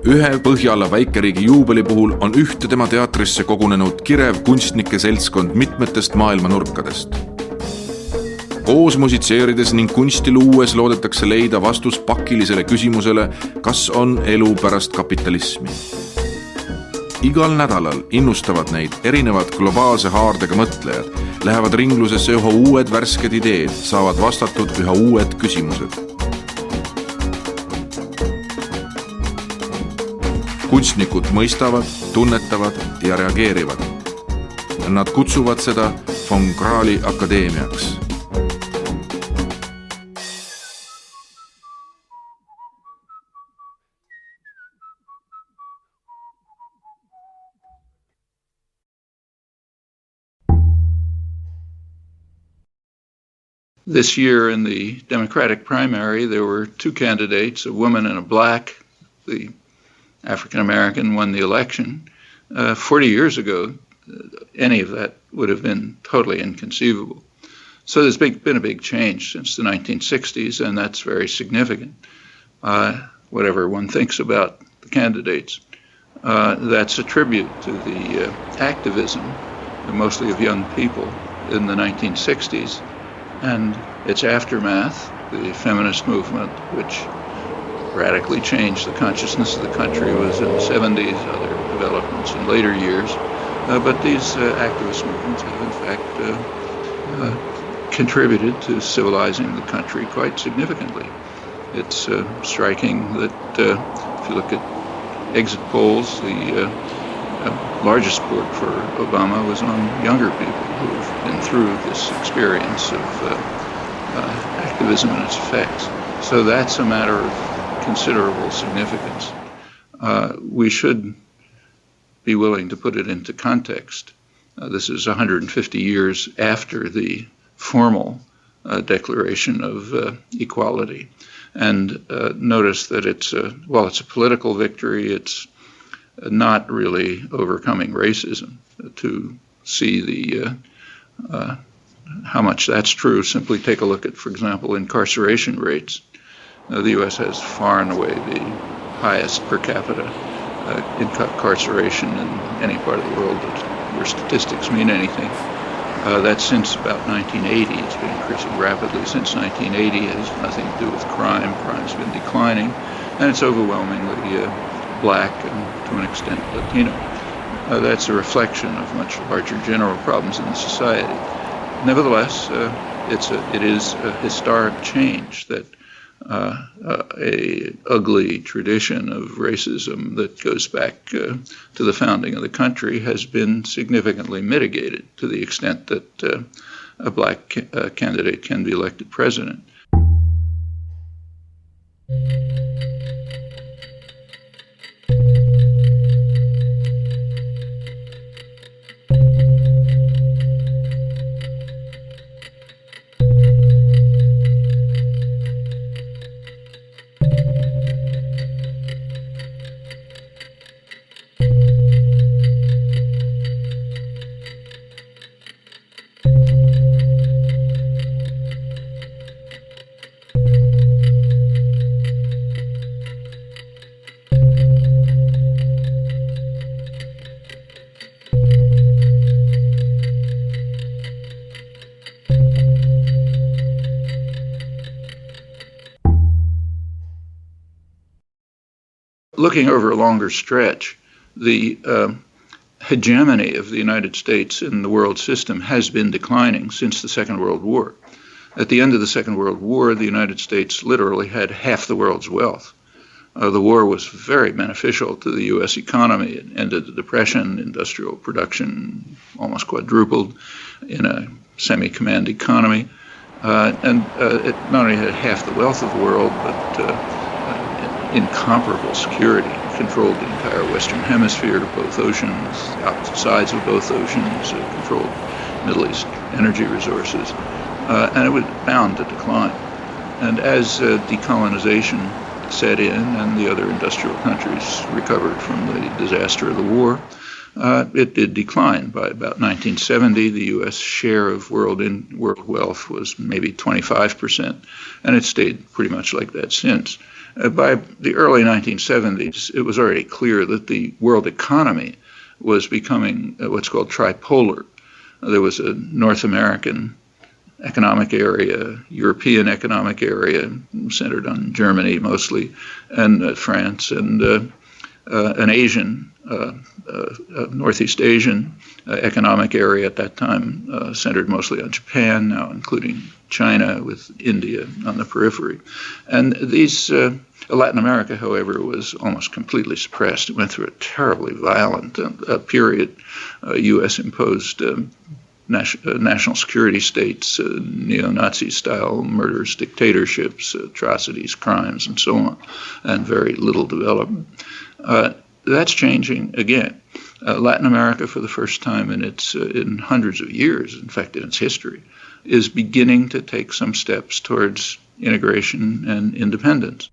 Ühe Põhjala väikeriigi juubeli puhul on ühte tema teatrisse kogunenud kirev kunstnike seltskond mitmetest maailma nurkadest. Koos musitseerides ning kunsti luues loodetakse leida vastus pakilisele küsimusele, kas on elu pärast kapitalismi. Igal nädalal innustavad neid erinevad globaalse haardega mõtlejad, lähevad ringlusesse üha uued värsked ideed, saavad vastatud üha uued küsimused. Kunstnikud mõistavad, tunnetavad ja reageerivad. Nad kutsuvad seda vonKrahl.Akadeemiaks. This year in the Democratic primary, there were two candidates, a woman and a black. The African-American won the election. 40 years ago, any of that would have been totally inconceivable. So there's been a big change since the 1960s, and that's very significant. Whatever one thinks about the candidates, that's a tribute to the activism, mostly of young people, in the 1960s, and its aftermath, the feminist movement, which radically changed the consciousness of the country, was in the 70s, other developments in later years. But these activist movements have in fact contributed to civilizing the country quite significantly. It's striking that if you look at exit polls, the largest support for Obama was among younger people who have been through this experience of activism and its effects. So that's a matter of considerable significance. We should be willing to put it into context. This is 150 years after the formal declaration of equality. And notice that while it's a political victory, it's not really overcoming racism. To see how much that's true, simply take a look at, for example, incarceration rates. The U.S. has far and away the highest per capita incarceration in any part of the world where statistics mean anything. That's since about 1980. It's been increasing rapidly since 1980. It has nothing to do with crime. Crime's been declining, and it's overwhelmingly black and, to an extent, Latino. That's a reflection of much larger general problems in the society. Nevertheless, it is a historic change that a ugly tradition of racism that goes back to the founding of the country has been significantly mitigated to the extent that a black candidate can be elected president. Looking over a longer stretch, the hegemony of the United States in the world system has been declining since the Second World War. At the end of the Second World War, the United States literally had half the world's wealth. The war was very beneficial to the U.S. economy. It ended the Depression, industrial production almost quadrupled in a semi-command economy. And it not only had half the wealth of the world, but incomparable security. It controlled the entire Western Hemisphere, both oceans, opposite sides of both oceans, controlled Middle East energy resources, and it was bound to decline. And as decolonization set in and the other industrial countries recovered from the disaster of the war, it did decline. By about 1970, the U.S. share of world wealth was maybe 25%, and it stayed pretty much like that since. By the early 1970s, it was already clear that the world economy was becoming what's called tripolar. There was a North American economic area, European economic area centered on Germany mostly, and France, and an Asian, Northeast Asian economic area at that time centered mostly on Japan, now including China with India on the periphery. And these, Latin America, however, was almost completely suppressed. It went through a terribly violent period. U.S.-imposed national security states, neo-Nazi style murders, dictatorships, atrocities, crimes, and so on, and very little development. That's changing again. Latin America, for the first time in hundreds of years, in fact, in its history, is beginning to take some steps towards integration and independence.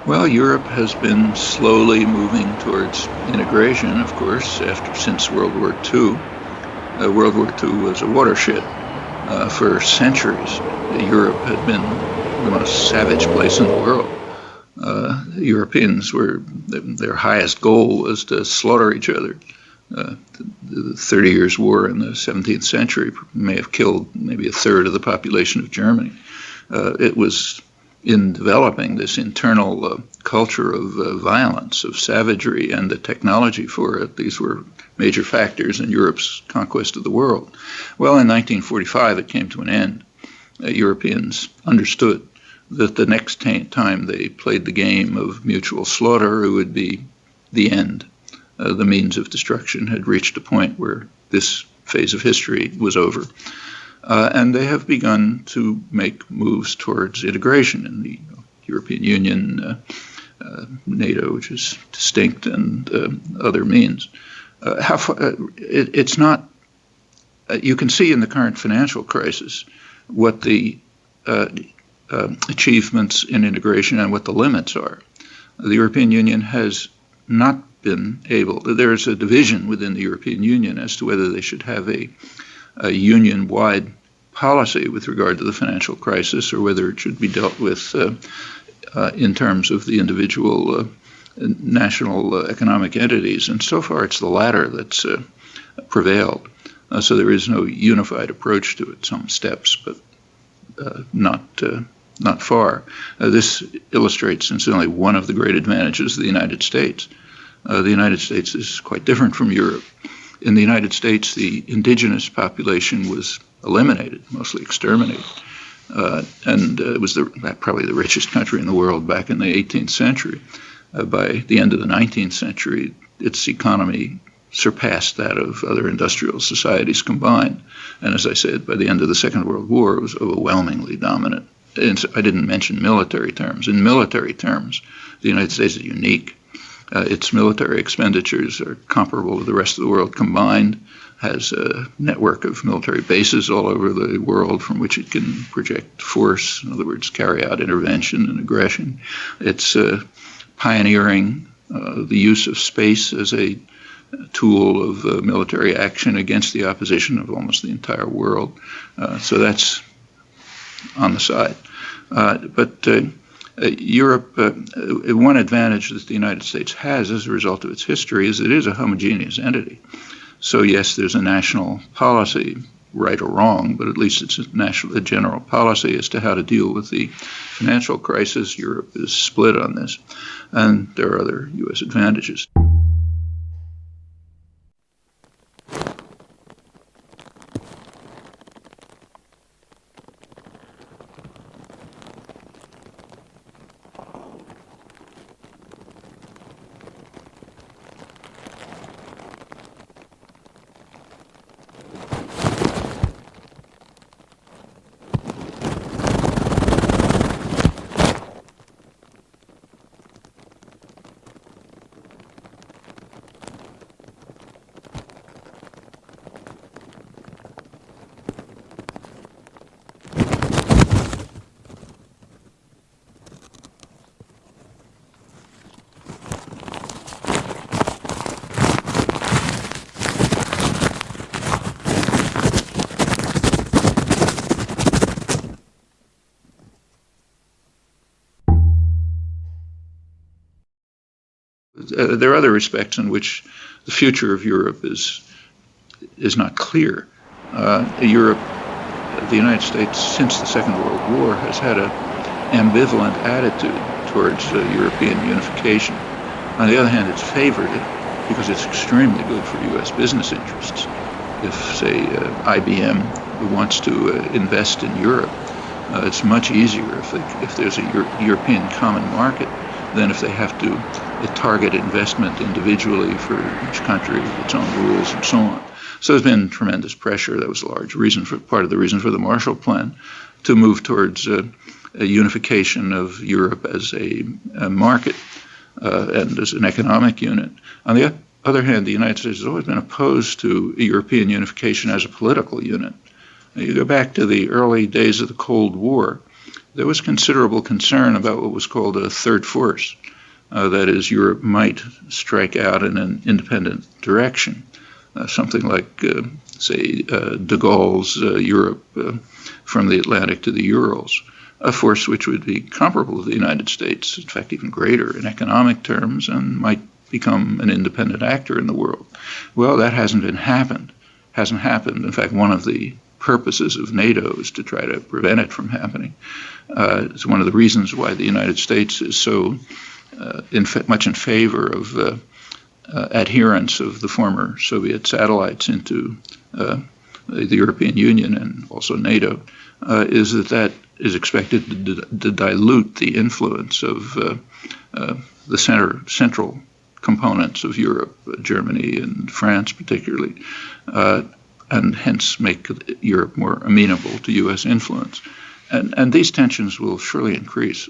Well, Europe has been slowly moving towards integration, of course, since World War II. World War II was a watershed. For centuries, Europe had been the most savage place in the world. The Europeans their highest goal was to slaughter each other. The 30 Years' War in the 17th century may have killed maybe a third of the population of Germany. It was in developing this internal culture of violence, of savagery, and the technology for it. These were major factors in Europe's conquest of the world. Well, in 1945, it came to an end. Europeans understood that the next time they played the game of mutual slaughter, it would be the end. The means of destruction had reached a point where this phase of history was over. And they have begun to make moves towards integration in the European Union, NATO, which is distinct, and other means. It's not. You can see in the current financial crisis what the achievements in integration and what the limits are. The European Union has not been able. There is a division within the European Union as to whether they should have a union-wide policy with regard to the financial crisis, or whether it should be dealt with in terms of the individual national economic entities. And so far, it's the latter that's prevailed. So there is no unified approach to it. Some steps, but not far. This illustrates, incidentally, one of the great advantages of the United States. The United States is quite different from Europe. In the United States, the indigenous population was eliminated, mostly exterminated. And it was probably the richest country in the world back in the 18th century. By the end of the 19th century, its economy surpassed that of other industrial societies combined. And as I said, by the end of the Second World War, it was overwhelmingly dominant. And I didn't mention military terms. In military terms, the United States is unique. Its military expenditures are comparable to the rest of the world combined, has a network of military bases all over the world from which it can project force, in other words, carry out intervention and aggression. It's pioneering the use of space as a tool of military action against the opposition of almost the entire world. So that's on the side. But Europe, one advantage that the United States has as a result of its history is it is a homogeneous entity. So yes, there's a national policy, right or wrong, but at least it's a general policy as to how to deal with the financial crisis. Europe is split on this, and there are other U.S. advantages. there are other respects in which the future of Europe is not clear. Europe, the United States, since the Second World War, has had an ambivalent attitude towards European unification. On the other hand, it's favored it because it's extremely good for U.S. business interests. If, say, IBM wants to invest in Europe, it's much easier if there's a European common market than if they have to target investment individually for each country with its own rules and so on. So there's been tremendous pressure. That was a large reason part of the reason for the Marshall Plan, to move towards a unification of Europe as a market and as an economic unit. On the other hand, the United States has always been opposed to European unification as a political unit. You go back to the early days of the Cold War, there was considerable concern about what was called a third force. That is, Europe might strike out in an independent direction. Something like, say, de Gaulle's Europe from the Atlantic to the Urals, a force which would be comparable to the United States, in fact, even greater in economic terms, and might become an independent actor in the world. Well, that hasn't happened. In fact, one of the purposes of NATO is to try to prevent it from happening. It's one of the reasons why the United States is so much in favor of adherence of the former Soviet satellites into the European Union and also NATO, is that is expected to dilute the influence of the central components of Europe, Germany and France particularly, and hence make Europe more amenable to U.S. influence. And these tensions will surely increase.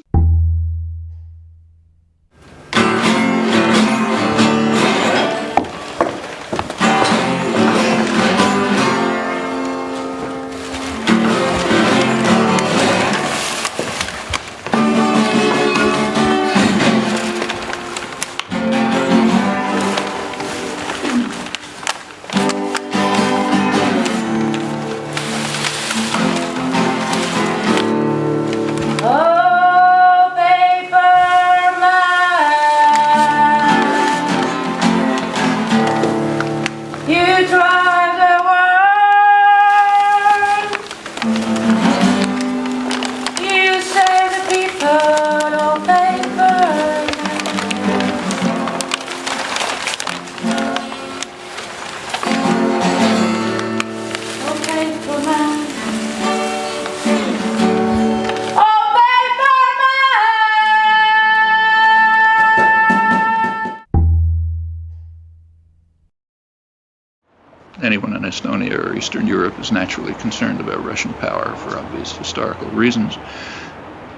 Anyone in Estonia or Eastern Europe is naturally concerned about Russian power for obvious historical reasons.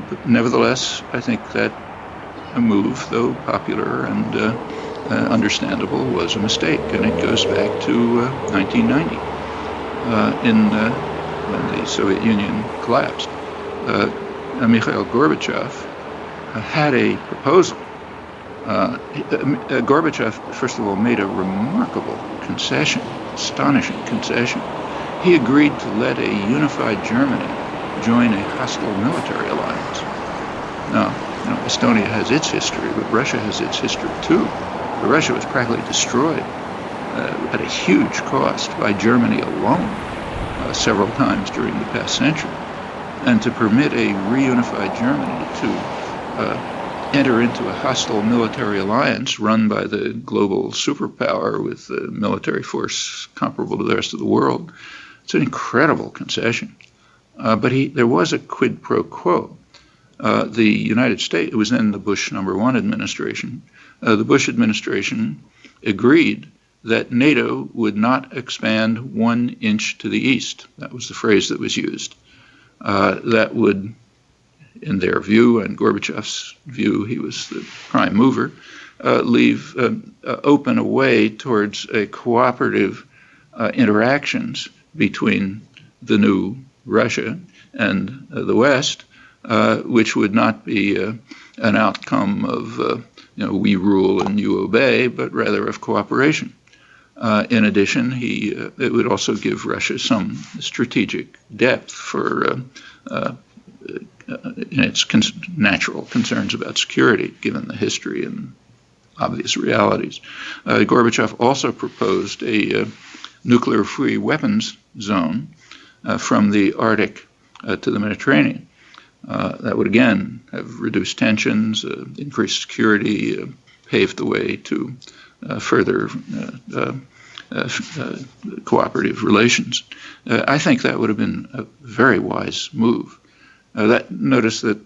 But nevertheless, I think that a move, though popular and understandable, was a mistake, and it goes back to 1990, when the Soviet Union collapsed. Mikhail Gorbachev had a proposal. Gorbachev, first of all, made a remarkable concession, astonishing concession. He agreed to let a unified Germany join a hostile military alliance. Now, Estonia has its history, but Russia has its history too. Russia was practically destroyed at a huge cost by Germany alone several times during the past century. And to permit a reunified Germany to enter into a hostile military alliance run by the global superpower with a military force comparable to the rest of the world, it's an incredible concession. But there was a quid pro quo. The United States, it was then the Bush #1 administration, the Bush administration agreed that NATO would not expand 1 inch to the east. That was the phrase that was used. That would, in their view and Gorbachev's view, he was the prime mover, leave open a way towards a cooperative interactions between the new Russia and the West, which would not be an outcome of we rule and you obey, but rather of cooperation. In addition, it would also give Russia some strategic depth for in its natural concerns about security, given the history and obvious realities. Gorbachev also proposed a nuclear-free weapons zone from the Arctic to the Mediterranean. That would again have reduced tensions, increased security, paved the way to further cooperative relations. I think that would have been a very wise move. Notice that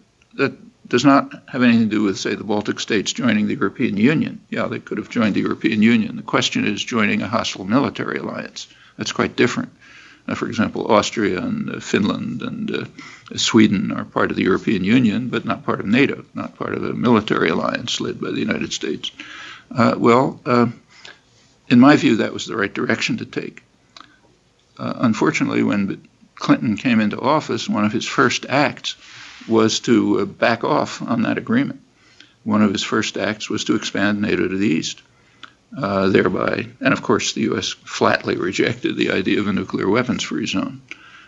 does not have anything to do with, say, the Baltic states joining the European Union. Yeah, they could have joined the European Union. The question is joining a hostile military alliance. That's quite different. For example, Austria and Finland and Sweden are part of the European Union, but not part of NATO, not part of a military alliance led by the United States. In my view, that was the right direction to take. Unfortunately, when Clinton came into office, one of his first acts was to back off on that agreement. One of his first acts was to expand NATO to the east. Thereby, and of course the U.S. flatly rejected the idea of a nuclear weapons-free zone.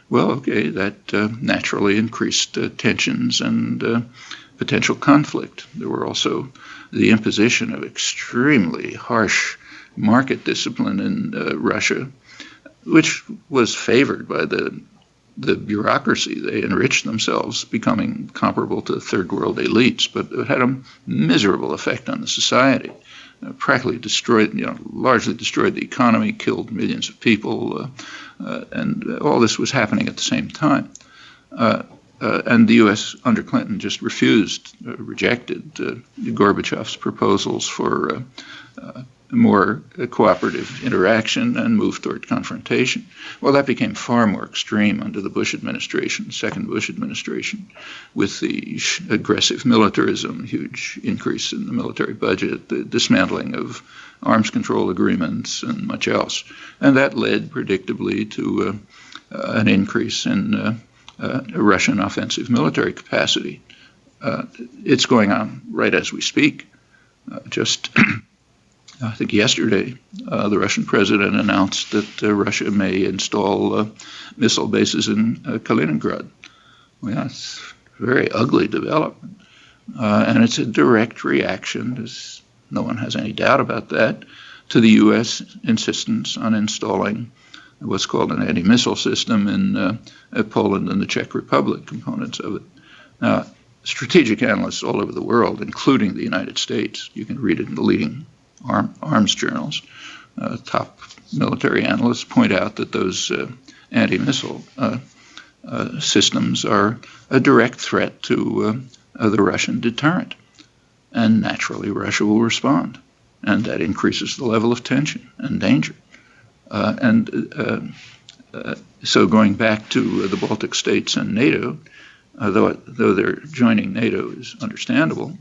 Well, okay, that naturally increased tensions and potential conflict. There were also the imposition of extremely harsh market discipline in Russia, which was favored by the bureaucracy. They enriched themselves, becoming comparable to third world elites, but it had a miserable effect on the society. Practically destroyed, largely destroyed the economy, killed millions of people, and all this was happening at the same time. And the U.S. under Clinton just rejected Gorbachev's proposals for more cooperative interaction and moved toward confrontation. Well, that became far more extreme under the Bush administration, second Bush administration, with the aggressive militarism, huge increase in the military budget, the dismantling of arms control agreements, and much else. And that led, predictably, to an increase in Russian offensive military capacity. It's going on right as we speak. I think yesterday, the Russian president announced that Russia may install missile bases in Kaliningrad. Well, that's a very ugly development. And it's a direct reaction, no one has any doubt about that, to the U.S. insistence on installing what's called an anti-missile system in Poland and the Czech Republic, components of it. Now, strategic analysts all over the world, including the United States, you can read it in the leading arms journals, top military analysts point out that those anti-missile systems are a direct threat to the Russian deterrent. And naturally, Russia will respond. And that increases the level of tension and danger. So going back to the Baltic states and NATO, though their joining NATO is understandable,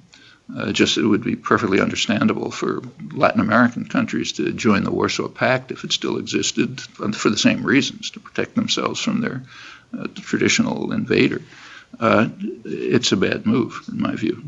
just it would be perfectly understandable for Latin American countries to join the Warsaw Pact if it still existed for the same reasons, to protect themselves from their traditional invader. It's a bad move, in my view.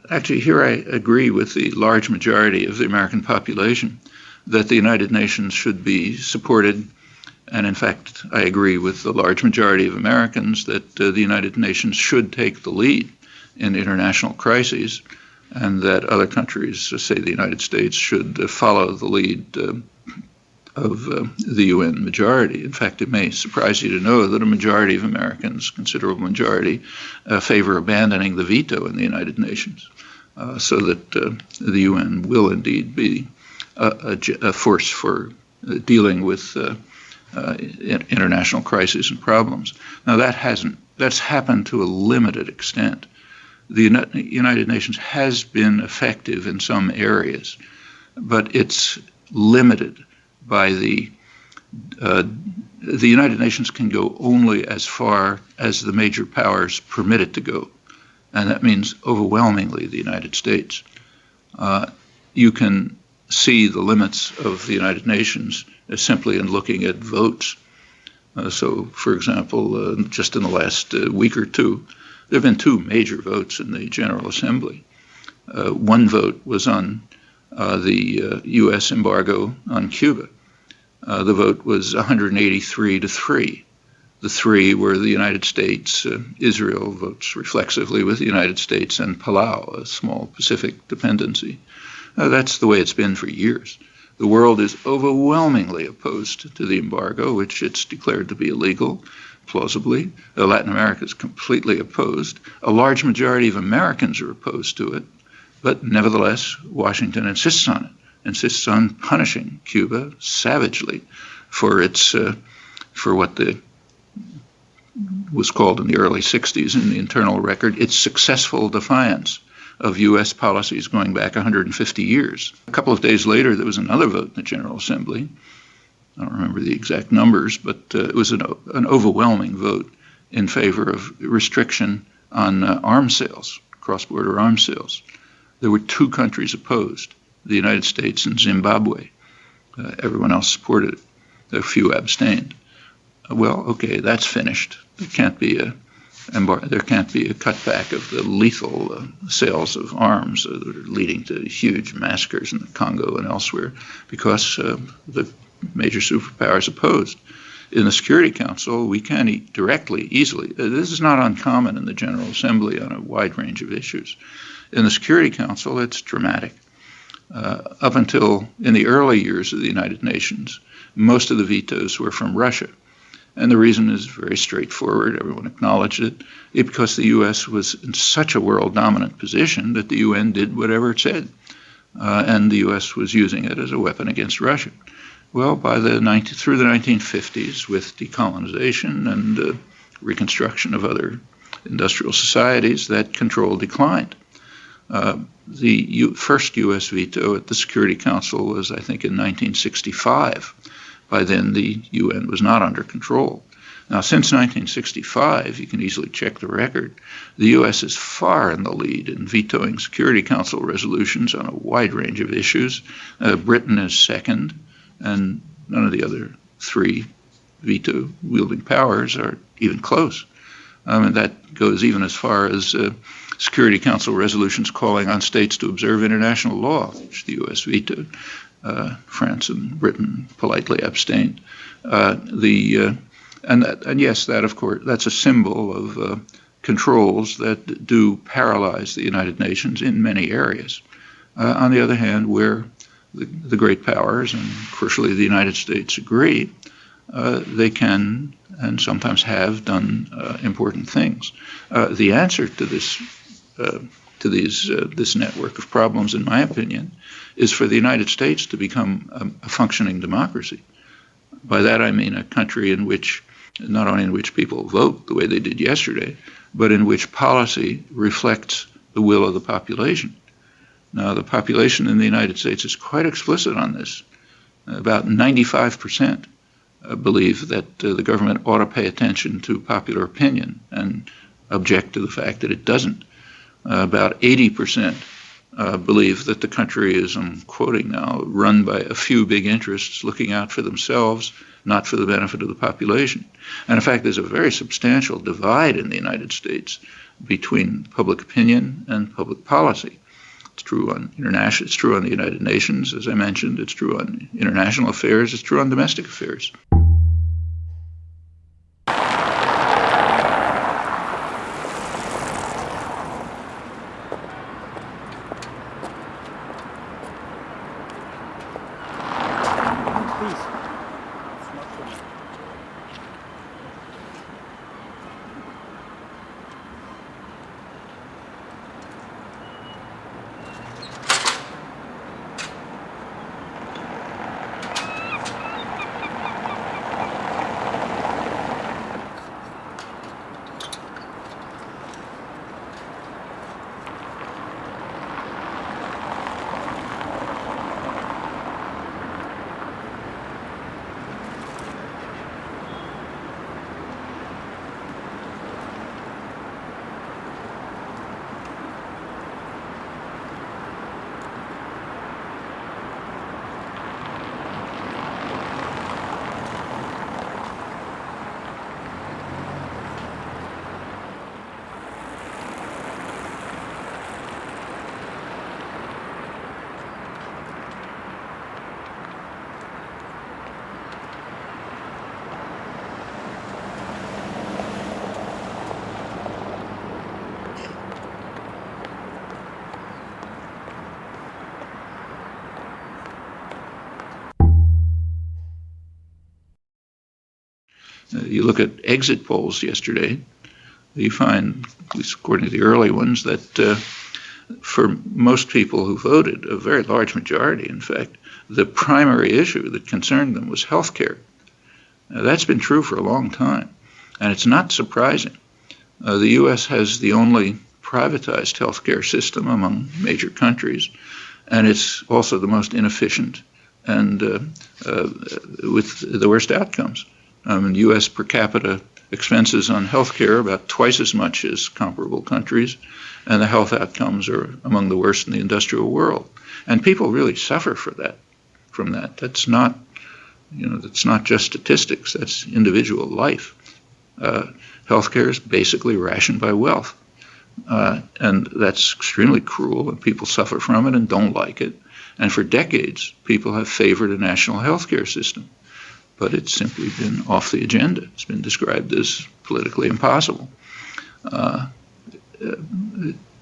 Actually, here I agree with the large majority of the American population that the United Nations should be supported. And in fact, I agree with the large majority of Americans that the United Nations should take the lead in international crises, and that other countries, say the United States, should follow the lead of the UN majority. In fact, it may surprise you to know that a majority of Americans, considerable majority, favor abandoning the veto in the United Nations, so that the UN will indeed be a force for dealing with international crises and problems. Now that's happened to a limited extent. The United Nations has been effective in some areas, but it's limited by the United Nations can go only as far as the major powers permit it to go, and that means overwhelmingly the United States. You can see the limits of the United Nations simply in looking at votes. So, for example, just in the last week or two, there have been two major votes in the General Assembly. One vote was on the U.S. embargo on Cuba. The vote was 183 to 3. The three were the United States, Israel votes reflexively with the United States, and Palau, a small Pacific dependency. That's the way it's been for years. The world is overwhelmingly opposed to the embargo, which it's declared to be illegal, plausibly. Latin America is completely opposed. A large majority of Americans are opposed to it, but nevertheless, Washington insists on it, insists on punishing Cuba savagely for its for what was called in the early 60s in the internal record, its successful defiance of U.S. policies going back 150 years. A couple of days later, there was another vote in the General Assembly. I don't remember the exact numbers, but it was an overwhelming vote in favor of restriction on arms sales, cross-border arms sales. There were two countries opposed, the United States and Zimbabwe. Everyone else supported it. A few abstained. Well, okay, that's finished. There can't be a cutback of the lethal sales of arms that are leading to huge massacres in the Congo and elsewhere because the major superpowers opposed. In the Security Council, we can easily. This is not uncommon in the General Assembly on a wide range of issues. In the Security Council, it's dramatic. Up until in the early years of the United Nations, most of the vetoes were from Russia. And the reason is very straightforward. Everyone acknowledged it. Because the U.S. was in such a world-dominant position that the UN did whatever it said. And the U.S. was using it as a weapon against Russia. Well, through the 1950s, with decolonization and reconstruction of other industrial societies, that control declined. The first U.S. veto at the Security Council was, I think, in 1965. By then, the UN was not under control. Now, since 1965, you can easily check the record, the U.S. is far in the lead in vetoing Security Council resolutions on a wide range of issues. Britain is second, and none of the other three veto-wielding powers are even close. And that goes even as far as Security Council resolutions calling on states to observe international law, which the U.S. vetoed. France and Britain politely abstained. And yes, that of course, that's a symbol of controls that do paralyze the United Nations in many areas. On the other hand, where the great powers, and crucially the United States, agree, they can and sometimes have done important things. The answer to this network of problems, in my opinion, is for the United States to become a functioning democracy. By that I mean a country in which, not only in which people vote the way they did yesterday, but in which policy reflects the will of the population. Now, the population in the United States is quite explicit on this. About 95% believe that the government ought to pay attention to popular opinion and object to the fact that it doesn't. About 80% believe that the country is, I'm quoting now, run by a few big interests looking out for themselves, not for the benefit of the population. And in fact, there's a very substantial divide in the United States between public opinion and public policy. It's true on international, it's true on the United Nations, as I mentioned, it's true on international affairs, it's true on domestic affairs. You look at exit polls yesterday, you find, at least according to the early ones, that for most people who voted, a very large majority, in fact, the primary issue that concerned them was health care. That's been true for a long time, and it's not surprising. The U.S. has the only privatized healthcare system among major countries, and it's also the most inefficient and with the worst outcomes. U.S. per capita expenses on healthcare about twice as much as comparable countries, and the health outcomes are among the worst in the industrial world. And people really suffer from that. That's not, that's not just statistics. That's individual life. Healthcare is basically rationed by wealth, and that's extremely cruel. And people suffer from it and don't like it. And for decades, people have favored a national healthcare system, but it's simply been off the agenda. It's been described as politically impossible.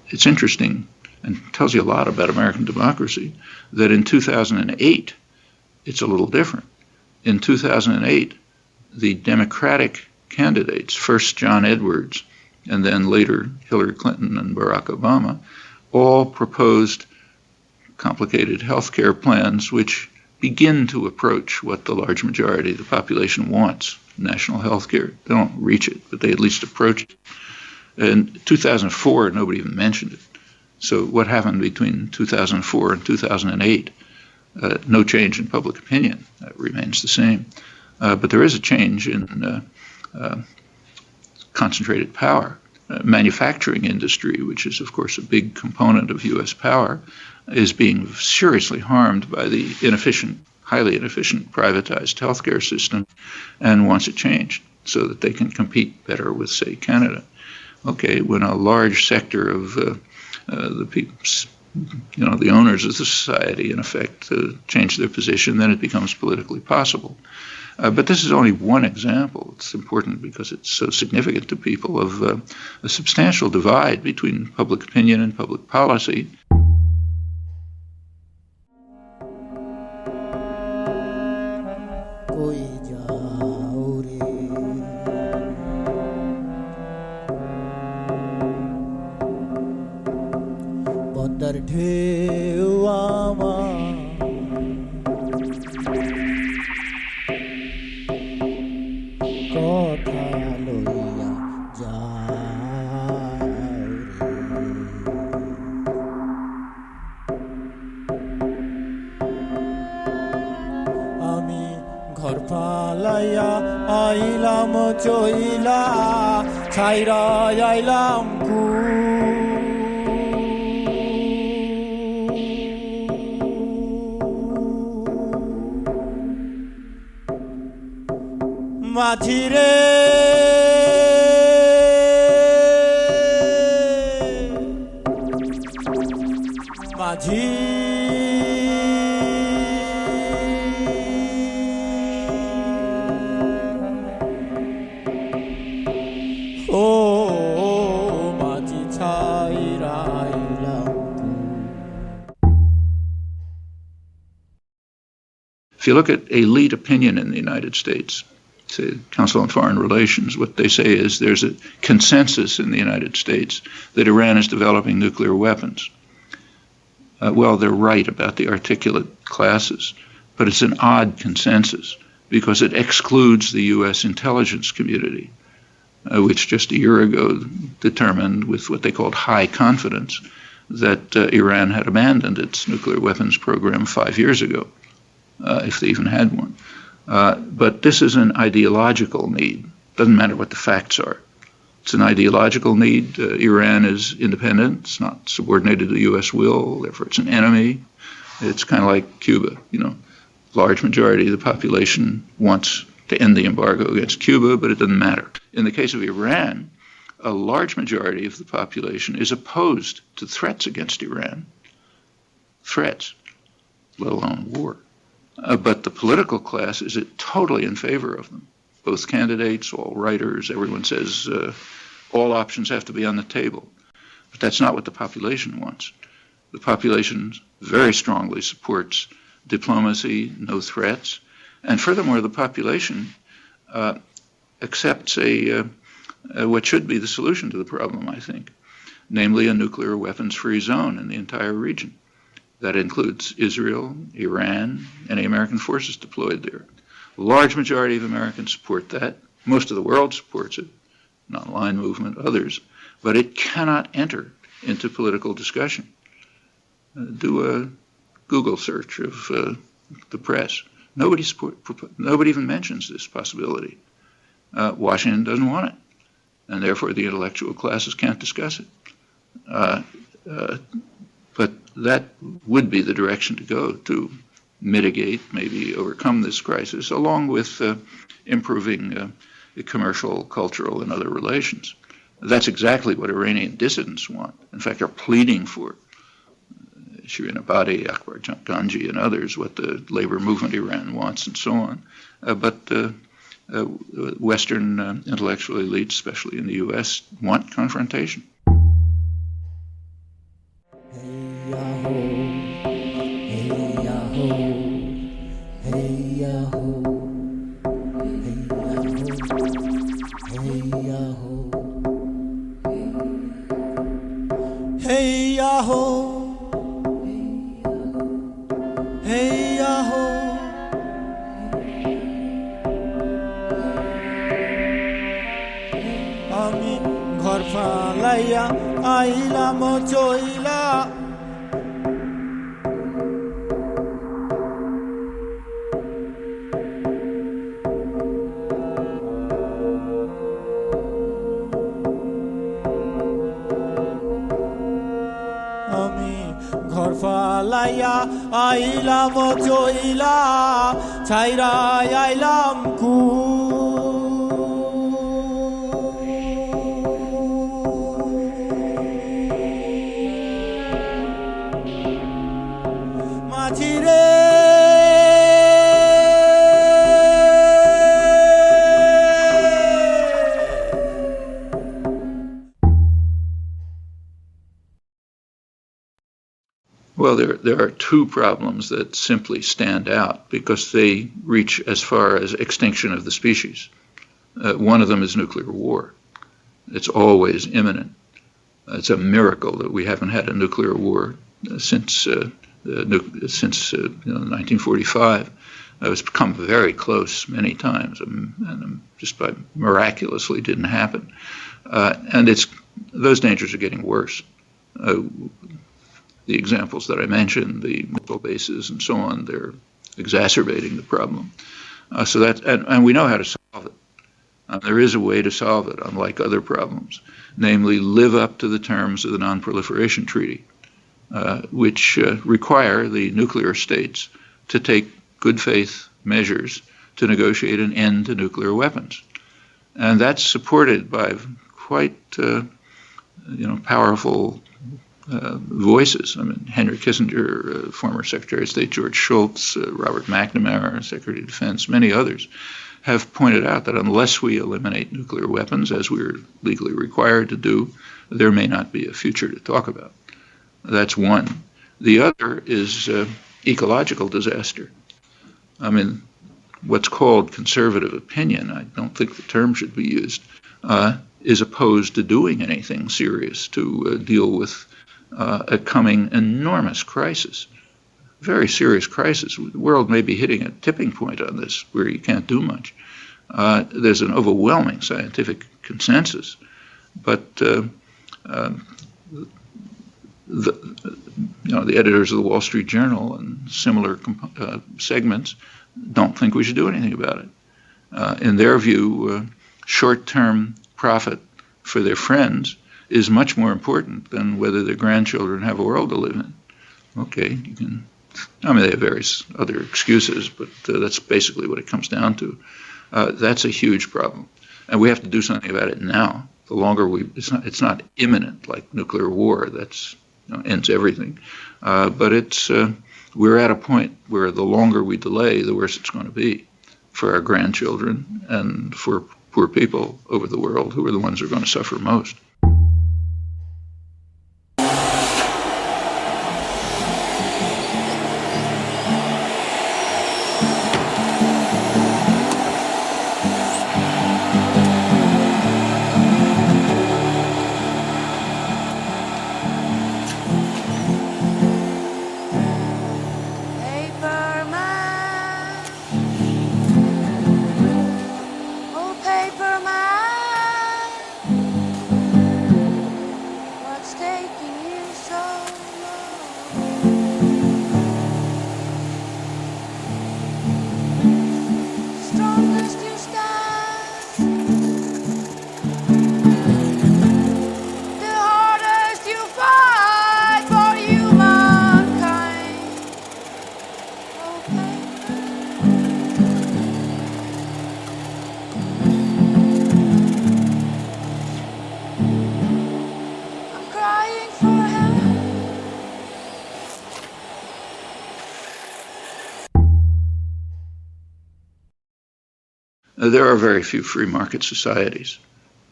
It's interesting and tells you a lot about American democracy that in 2008, it's a little different. In 2008, the Democratic candidates, first John Edwards and then later Hillary Clinton and Barack Obama, all proposed complicated health care plans which begin to approach what the large majority of the population wants, national health care. They don't reach it, but they at least approach it. In 2004, nobody even mentioned it. So what happened between 2004 and 2008? No change in public opinion. That remains the same. But there is a change in concentrated power. Manufacturing industry, which is, of course, a big component of U.S. power, is being seriously harmed by the highly inefficient privatized healthcare system and wants it changed so that they can compete better with, say, Canada. Okay, when a large sector of the people, the owners of the society, in effect, change their position, then it becomes politically possible. But this is only one example. It's important because it's so significant to people of a substantial divide between public opinion and public policy. If you look at elite opinion in the United States, say Council on Foreign Relations, what they say is there's a consensus in the United States that Iran is developing nuclear weapons. Well, they're right about the articulate classes, but it's an odd consensus because it excludes the U.S. intelligence community, which just a year ago determined with what they called high confidence that Iran had abandoned its nuclear weapons program 5 years ago. If they even had one. But this is an ideological need. Doesn't matter what the facts are. It's an ideological need. Iran is independent. It's not subordinated to the U.S. will. Therefore, it's an enemy. It's kind of like Cuba. Large majority of the population wants to end the embargo against Cuba, but it doesn't matter. In the case of Iran, a large majority of the population is opposed to threats against Iran. Threats, let alone war. But the political class is totally in favor of them. Both candidates, all writers, everyone says all options have to be on the table. But that's not what the population wants. The population very strongly supports diplomacy, no threats. And furthermore, the population accepts what should be the solution to the problem, I think, namely a nuclear weapons-free zone in the entire region. That includes Israel, Iran, any American forces deployed there. A large majority of Americans support that. Most of the world supports it, non-aligned movement, others, but it cannot enter into political discussion. Do a Google search of the press. Nobody even mentions this possibility. Washington doesn't want it, and therefore the intellectual classes can't discuss it. But that would be the direction to go to mitigate, maybe overcome this crisis, along with improving commercial, cultural, and other relations. That's exactly what Iranian dissidents want. In fact, they're pleading for Shirin Ebadi, Akbar Ganji, and others, what the labor movement Iran wants, and so on. But Western intellectual elites, especially in the U.S., want confrontation. Hey Yahoo, hey Yahoo, আমি ঘর ফালাইয়া আইলাম চইলা ঘর ফালাইয়া আইলাম চইলা ছাইরা আইলাম কু মাঝিরে Well, there are two problems that simply stand out because they reach as far as extinction of the species. One of them is nuclear war. It's always imminent. It's a miracle that we haven't had a nuclear war since 1945. It's become very close many times, and just by miraculously didn't happen. And those dangers are getting worse. The examples that I mentioned, the missile bases and so on, they're exacerbating the problem. And we know how to solve it. There is a way to solve it, unlike other problems, namely live up to the terms of the Non-Proliferation Treaty, which require the nuclear states to take good faith measures to negotiate an end to nuclear weapons. And that's supported by quite powerful voices. I mean, Henry Kissinger, former Secretary of State George Shultz, Robert McNamara, Secretary of Defense, many others, have pointed out that unless we eliminate nuclear weapons, as we're legally required to do, there may not be a future to talk about. That's one. The other is ecological disaster. I mean, what's called conservative opinion, I don't think the term should be used, is opposed to doing anything serious to deal with a coming enormous crisis, very serious crisis. The world may be hitting a tipping point on this where you can't do much. There's an overwhelming scientific consensus, but the editors of the Wall Street Journal and similar segments don't think we should do anything about it. In their view, short-term profit for their friends is much more important than whether their grandchildren have a world to live in. Okay, they have various other excuses, but that's basically what it comes down to. That's a huge problem, and we have to do something about it now. The longer it's not imminent like nuclear war. That's ends everything, but we're at a point where the longer we delay, the worse it's going to be for our grandchildren and for poor people over the world who are the ones who are going to suffer most. There are very few free market societies.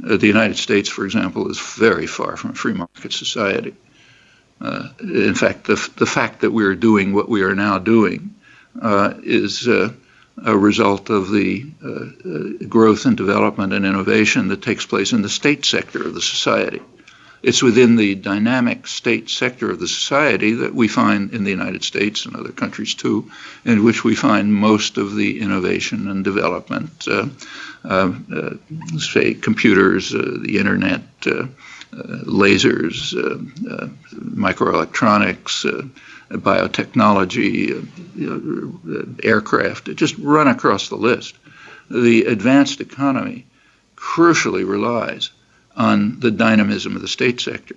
The United States, for example, is very far from a free market society. In fact, the fact that we're doing what we are now doing is a result of the growth and development and innovation that takes place in the state sector of the society. It's within the dynamic state sector of the society that we find in the United States and other countries too, in which we find most of the innovation and development, say computers, the internet, lasers, microelectronics, biotechnology, aircraft, just run across the list. The advanced economy crucially relies on the dynamism of the state sector.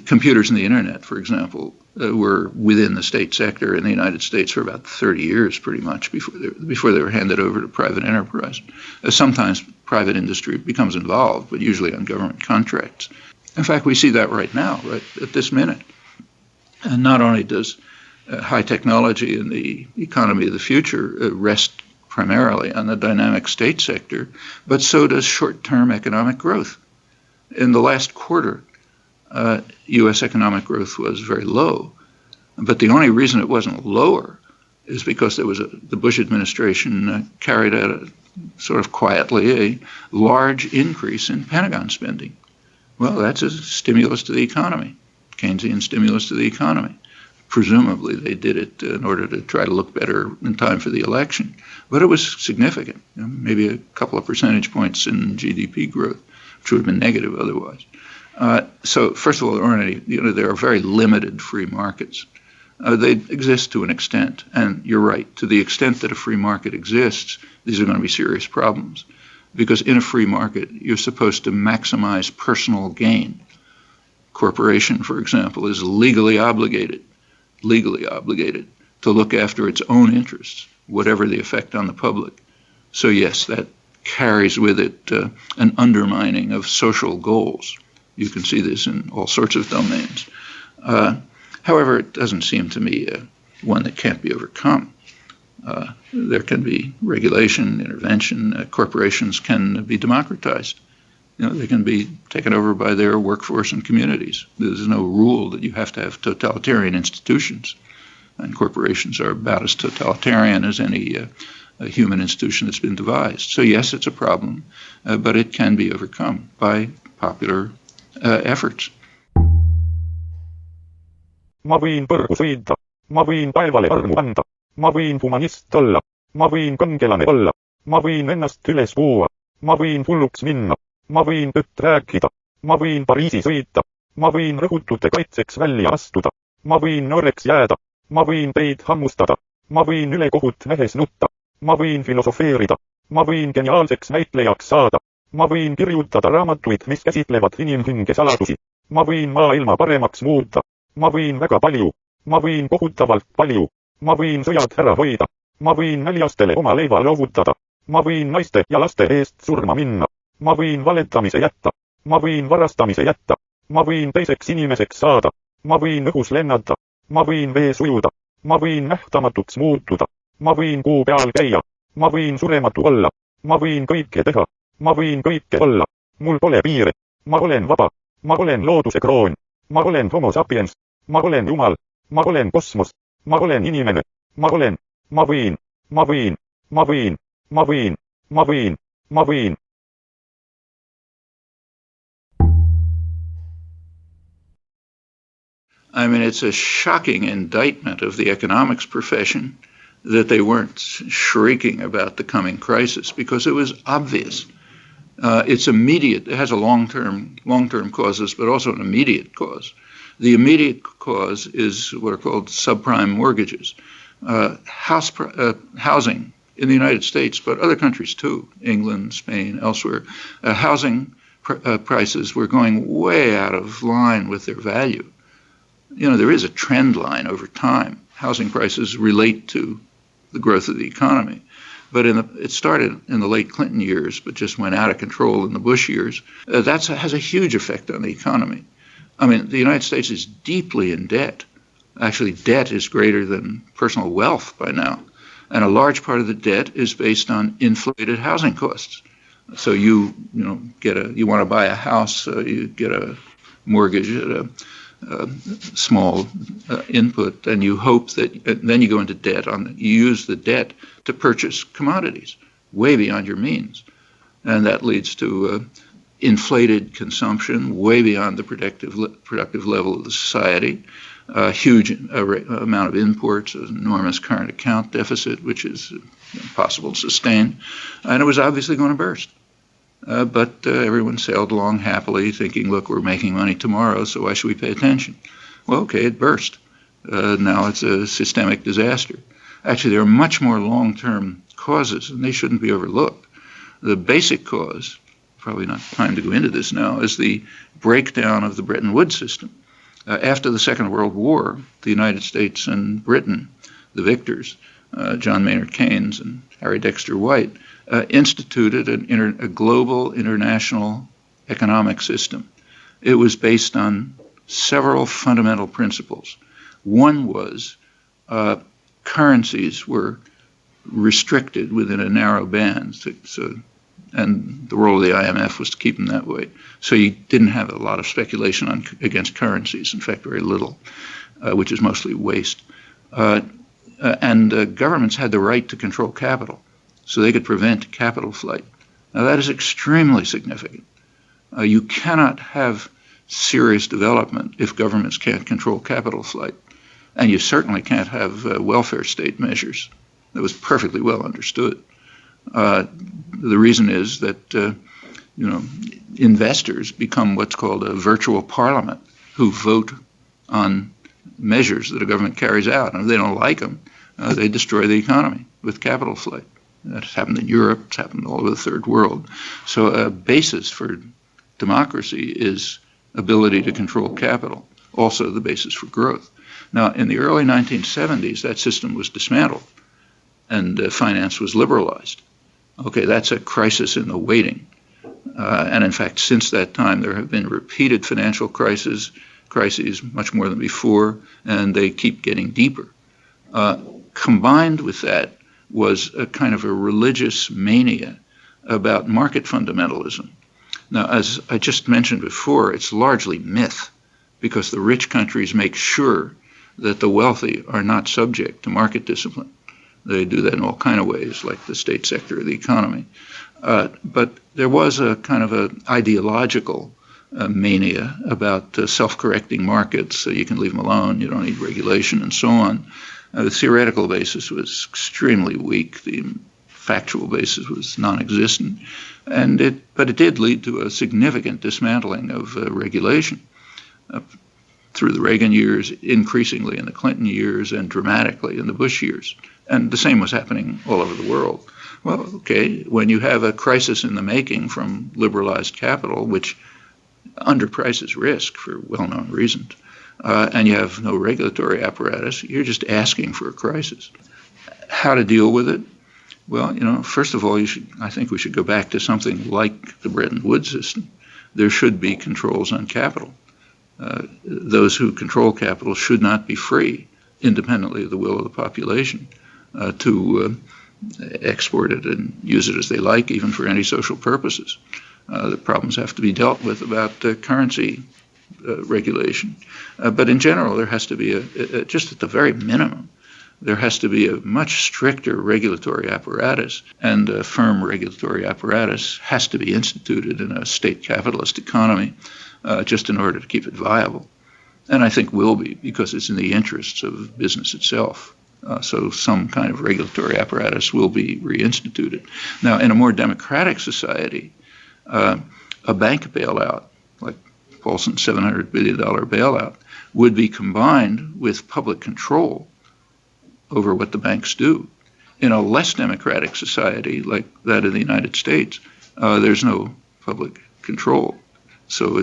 Computers and the internet, for example, were within the state sector in the United States for about 30 years, pretty much, before they were handed over to private enterprise. Sometimes private industry becomes involved, but usually on government contracts. In fact, we see that right now, right at this minute. And not only does high technology and the economy of the future rest primarily on the dynamic state sector, but so does short-term economic growth. In the last quarter, U.S. economic growth was very low, but the only reason it wasn't lower is because there was the Bush administration carried out sort of quietly a large increase in Pentagon spending. Well, that's a stimulus to the economy, Keynesian stimulus to the economy. Presumably they did it in order to try to look better in time for the election. But it was significant, maybe a couple of percentage points in GDP growth, which would have been negative otherwise. So first of all, there are very limited free markets. They exist to an extent, and you're right, to the extent that a free market exists, these are going to be serious problems. Because in a free market, you're supposed to maximize personal gain. Corporation, for example, is legally obligated to look after its own interests, whatever the effect on the public. So yes, that carries with it an undermining of social goals. You can see this in all sorts of domains. However, it doesn't seem to me one that can't be overcome. There can be regulation, intervention. Corporations can be democratized. They can be taken over by their workforce and communities. There's no rule that you have to have totalitarian institutions. And corporations are about as totalitarian as any human institution that's been devised. So yes, it's a problem, but it can be overcome by popular efforts. Ma võin põrgu sõita, ma võin taevale armu anda, ma võin humanist olla, ma võin kangelane olla, ma võin ennast üles puua, ma võin hulluks minna, ma võin tõtt rääkida, ma võin Pariisi sõita, ma võin rõhutute kaitseks välja astuda, ma võin nooreks jääda, ma võin teid hammustada, ma võin ülekohut nähes nutta, ma võin filosofeerida, ma võin geniaalseks näitlejaks saada, ma võin kirjutada raamatuid, mis käsitlevad inimhinge saladusi, ma võin maailma paremaks muuta, ma võin väga palju, ma võin kohutavalt palju, ma võin sõjad ära hoida, ma võin näljastele oma leiva loovutada, ma võin naiste ja laste eest surma minna, ma võin valetamise jätta, ma võin varastamise jätta, ma võin teiseks inimeseks saada, ma võin õhus lennata, ma võin vees ujuda, ma võin nähtamatuks muutuda, ma võin kuu peal käia, ma võin surematu olla, ma võin kõike teha, ma võin kõike olla, mul pole piire, ma olen vaba, ma olen looduse kroon, ma olen homo sapiens, ma olen jumal, ma olen kosmos, ma olen inimene, ma olen, ma võin, ma võin, ma võin, ma võin, ma võin, ma võin. I mean, it's a shocking indictment of the economics profession that they weren't shrieking about the coming crisis, because it was obvious. It's immediate. It has a long-term causes, but also an immediate cause. The immediate cause is what are called subprime mortgages. Housing in the United States, but other countries too, England, Spain, elsewhere, housing prices were going way out of line with their value. There is a trend line over time. Housing prices relate to the growth of the economy. But it started in the late Clinton years, but just went out of control in the Bush years. That has a huge effect on the economy. I mean, the United States is deeply in debt. Actually, debt is greater than personal wealth by now. And a large part of the debt is based on inflated housing costs. So you want to buy a house, you get a mortgage at a small input, and you hope that then you go into debt. You use the debt to purchase commodities way beyond your means, and that leads to inflated consumption way beyond the productive level of the society. A huge amount of imports, an enormous current account deficit, which is impossible to sustain, and it was obviously going to burst. But everyone sailed along happily, thinking, look, we're making money tomorrow, so why should we pay attention? Well, okay, it burst. Now it's a systemic disaster. Actually, there are much more long-term causes, and they shouldn't be overlooked. The basic cause, probably not time to go into this now, is the breakdown of the Bretton Woods system. After the Second World War, the United States and Britain, the victors, John Maynard Keynes and Harry Dexter White, instituted a global international economic system. It was based on several fundamental principles. One was currencies were restricted within a narrow band, and the role of the IMF was to keep them that way. So you didn't have a lot of speculation against currencies, in fact, very little, which is mostly waste. And governments had the right to control capital, so they could prevent capital flight. Now that is extremely significant. You cannot have serious development if governments can't control capital flight. And you certainly can't have welfare state measures. That was perfectly well understood. The reason is that investors become what's called a virtual parliament, who vote on measures that a government carries out. And if they don't like them, they destroy the economy with capital flight. That's happened in Europe. It's happened all over the third world. So a basis for democracy is ability to control capital, also the basis for growth. Now, in the early 1970s, that system was dismantled and finance was liberalized. Okay, that's a crisis in the waiting. And in fact, since that time, there have been repeated financial crises, much more than before, and they keep getting deeper. Combined with that was a kind of a religious mania about market fundamentalism. Now, as I just mentioned before, it's largely myth, because the rich countries make sure that the wealthy are not subject to market discipline. They do that in all kinds of ways, like the state sector of the economy. But there was a kind of an ideological mania about self-correcting markets, so you can leave them alone, you don't need regulation, and so on. The theoretical basis was extremely weak. The factual basis was non-existent. But it did lead to a significant dismantling of regulation through the Reagan years, increasingly in the Clinton years, and dramatically in the Bush years. And the same was happening all over the world. Well, okay, when you have a crisis in the making from liberalized capital, which underprices risk for well-known reasons, and you have no regulatory apparatus, you're just asking for a crisis. How to deal with it? Well, first of all, I think we should go back to something like the Bretton Woods system. There should be controls on capital. Those who control capital should not be free, independently of the will of the population, to export it and use it as they like, even for anti-social purposes. The problems have to be dealt with about currency regulation. But in general, there has to be just at the very minimum, there has to be a much stricter regulatory apparatus, and a firm regulatory apparatus has to be instituted in a state capitalist economy just in order to keep it viable. And I think will be, because it's in the interests of business itself. So some kind of regulatory apparatus will be reinstituted. Now, in a more democratic society, a bank bailout, like Paulson's $700 billion bailout, would be combined with public control over what the banks do. In a less democratic society like that of the United States, there's no public control. So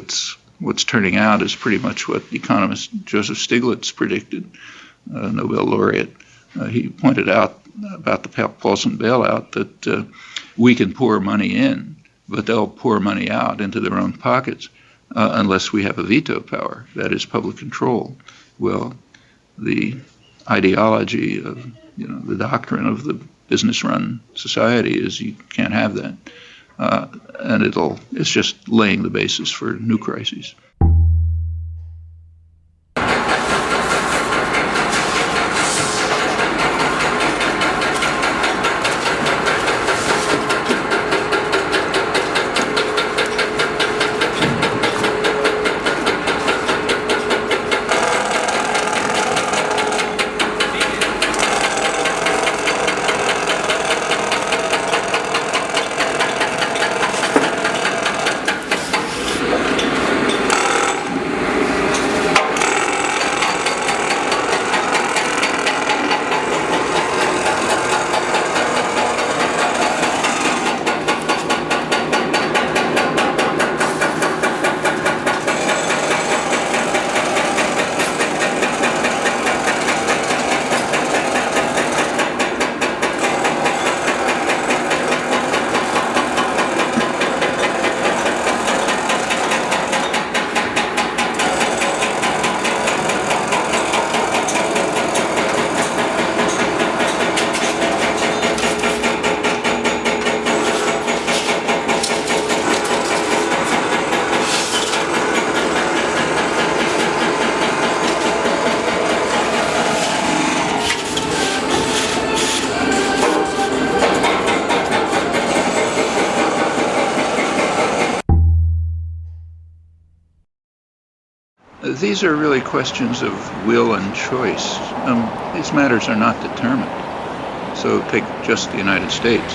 what's turning out is pretty much what economist Joseph Stiglitz predicted, Nobel laureate. He pointed out about the Paulson bailout that we can pour money in, but they'll pour money out into their own pockets unless we have a veto power, that is public control. Well, the ideology of, the doctrine of the business-run society is you can't have that. And it's just laying the basis for new crises. These are really questions of will and choice. These matters are not determined. So take just the United States.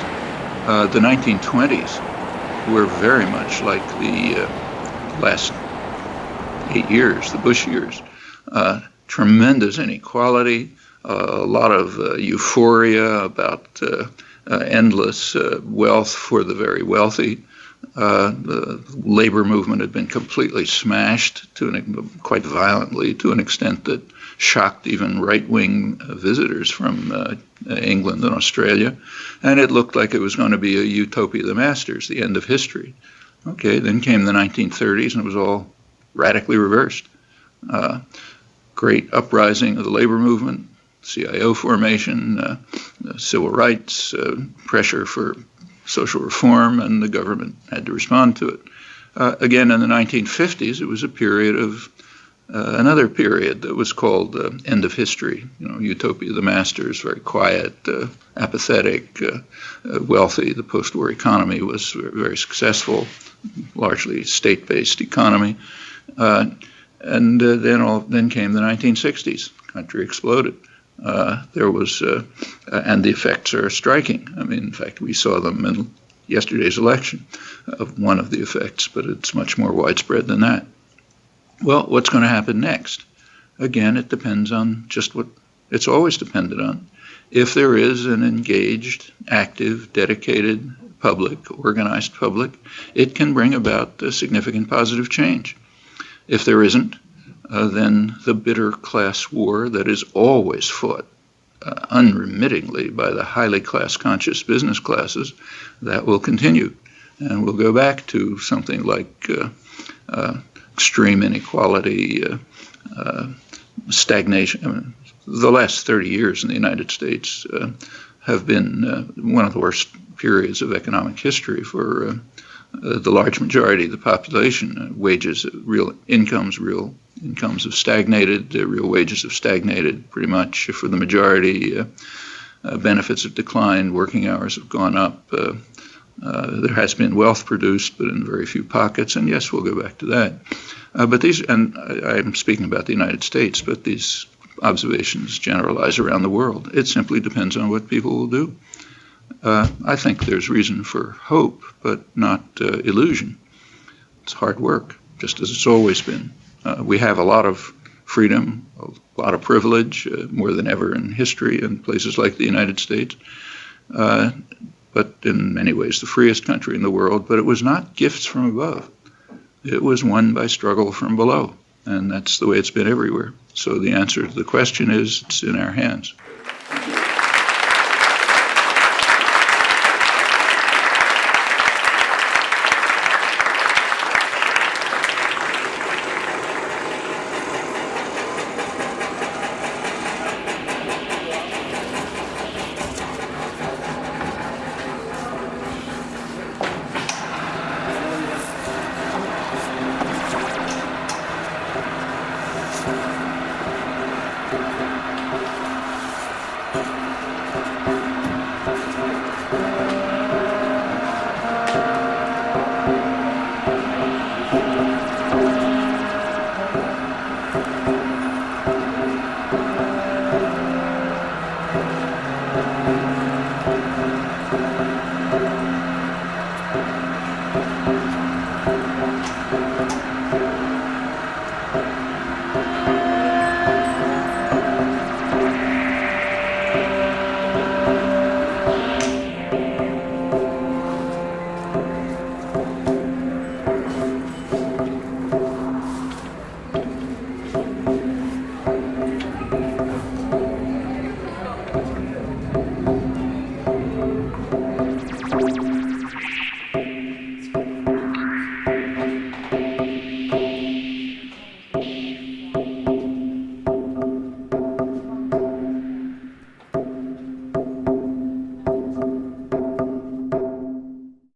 The 1920s were very much like the last 8 years, the Bush years. Tremendous inequality, a lot of euphoria about endless wealth for the very wealthy. The labor movement had been completely smashed quite violently, to an extent that shocked even right-wing visitors from England and Australia. And it looked like it was going to be a utopia of the masters, the end of history. Okay, then came the 1930s and it was all radically reversed. Great uprising of the labor movement, CIO formation, civil rights, pressure for social reform, and the government had to respond to it. Again, in the 1950s, it was a period of another period that was called end of history. Utopia of the masters, very quiet, apathetic, wealthy. The post-war economy was very successful, largely state-based economy. And then came the 1960s. The country exploded. And the effects are striking. In fact, we saw them in yesterday's election of one of the effects, but it's much more widespread than that. Well, what's going to happen next? Again, it depends on just what it's always depended on. If there is an engaged, active, dedicated public, organized public, it can bring about a significant positive change. If there isn't, then the bitter class war that is always fought unremittingly by the highly class-conscious business classes, that will continue. And we'll go back to something like extreme inequality, stagnation. The last 30 years in the United States have been one of the worst periods of economic history for the large majority of the population. Wages, real incomes have stagnated, real wages have stagnated pretty much for the majority. Benefits have declined, working hours have gone up. There has been wealth produced, but in very few pockets, and yes, we'll go back to that. But these, and I'm speaking about the United States, but these observations generalize around the world. It simply depends on what people will do. I think there's reason for hope, but not illusion. It's hard work, just as it's always been. We have a lot of freedom, a lot of privilege, more than ever in history in places like the United States, but in many ways the freest country in the world. But it was not gifts from above. It was won by struggle from below, and that's the way it's been everywhere. So the answer to the question is, it's in our hands.